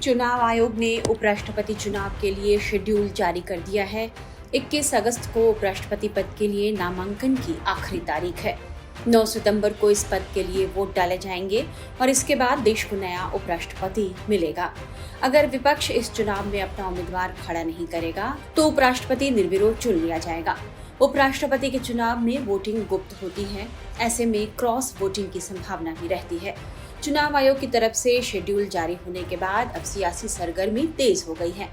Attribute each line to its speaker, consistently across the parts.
Speaker 1: चुनाव आयोग ने उपराष्ट्रपति चुनाव के लिए शेड्यूल जारी कर दिया है। 21 अगस्त को उपराष्ट्रपति पद के लिए नामांकन की आखिरी तारीख है। 9 सितंबर को इस पद के लिए वोट डाले जाएंगे और इसके बाद देश को नया उपराष्ट्रपति मिलेगा। अगर विपक्ष इस चुनाव में अपना उम्मीदवार खड़ा नहीं करेगा तो उपराष्ट्रपति निर्विरोध चुन लिया जाएगा। उपराष्ट्रपति के चुनाव में वोटिंग गुप्त होती है, ऐसे में क्रॉस वोटिंग की संभावना भी रहती है। चुनाव आयोग की तरफ से शेड्यूल जारी होने के बाद अब सियासी सरगर्मी तेज हो गई है।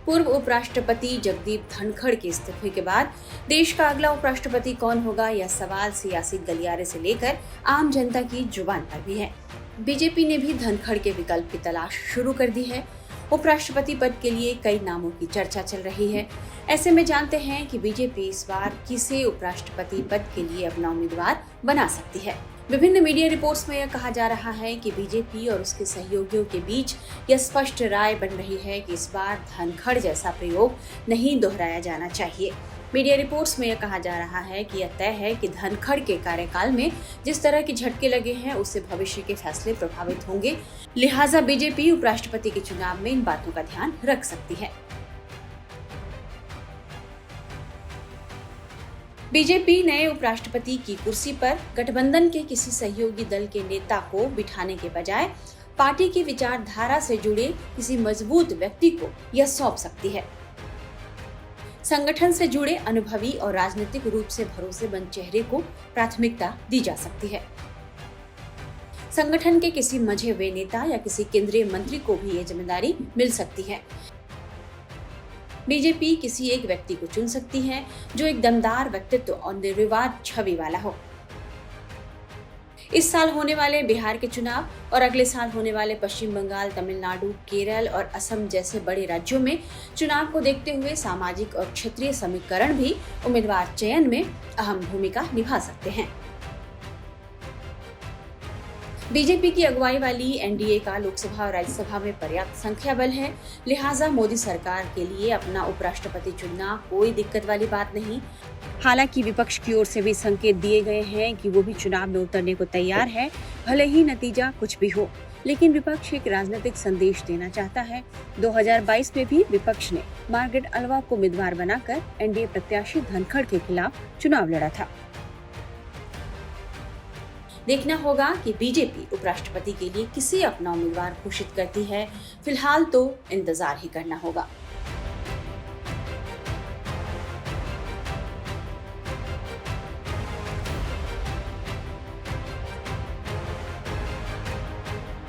Speaker 1: पूर्व उपराष्ट्रपति जगदीप धनखड़ के इस्तीफे के बाद देश का अगला उपराष्ट्रपति कौन होगा, यह सवाल सियासी गलियारे से लेकर आम जनता की जुबान पर भी है। बीजेपी ने भी धनखड़ के विकल्प की तलाश शुरू कर दी है। उपराष्ट्रपति पद के लिए कई नामों की चर्चा चल रही है। ऐसे में जानते हैं कि बीजेपी इस बार किसे उपराष्ट्रपति पद के लिए अपना उम्मीदवार बना सकती है। विभिन्न मीडिया रिपोर्ट्स में यह कहा जा रहा है कि बीजेपी और उसके सहयोगियों के बीच यह स्पष्ट राय बन रही है कि इस बार धनखड़ जैसा प्रयोग नहीं दोहराया जाना चाहिए। मीडिया रिपोर्ट्स में यह कहा जा रहा है कि यह तय है कि धनखड़ के कार्यकाल में जिस तरह के झटके लगे हैं उससे भविष्य के फैसले प्रभावित होंगे, लिहाजा बीजेपी उपराष्ट्रपति के चुनाव में इन बातों का ध्यान रख सकती है। बीजेपी नए उपराष्ट्रपति की कुर्सी पर गठबंधन के किसी सहयोगी दल के नेता को बिठाने के बजाय पार्टी की विचारधारा से जुड़े किसी मजबूत व्यक्ति को यह सौंप सकती है। संगठन से जुड़े अनुभवी और राजनीतिक रूप से भरोसेमंद चेहरे को प्राथमिकता दी जा सकती है। संगठन के किसी मंझे हुए नेता या किसी केंद्रीय मंत्री को भी ये जिम्मेदारी मिल सकती है। बीजेपी किसी एक व्यक्ति को चुन सकती है जो एक दमदार व्यक्तित्व और निर्विवाद छवि वाला हो। इस साल होने वाले बिहार के चुनाव और अगले साल होने वाले पश्चिम बंगाल, तमिलनाडु, केरल और असम जैसे बड़े राज्यों में चुनाव को देखते हुए सामाजिक और क्षेत्रीय समीकरण भी उम्मीदवार चयन में अहम भूमिका निभा सकते हैं। बीजेपी की अगुवाई वाली एनडीए का लोकसभा और राज्यसभा में पर्याप्त संख्या बल है, लिहाजा मोदी सरकार के लिए अपना उपराष्ट्रपति चुनना कोई दिक्कत वाली बात नहीं। हालांकि विपक्ष की ओर से भी संकेत दिए गए हैं कि वो भी चुनाव में उतरने को तैयार है, भले ही नतीजा कुछ भी हो। लेकिन विपक्ष एक राजनीतिक संदेश देना चाहता है। 2022 में भी विपक्ष ने मार्गरेट अल्वा को उम्मीदवार बनाकर एनडीए प्रत्याशी धनखड़ के खिलाफ चुनाव लड़ा था। देखना होगा कि बीजेपी उपराष्ट्रपति के लिए किसे अपना उम्मीदवार घोषित करती है। फिलहाल तो इंतजार ही करना होगा।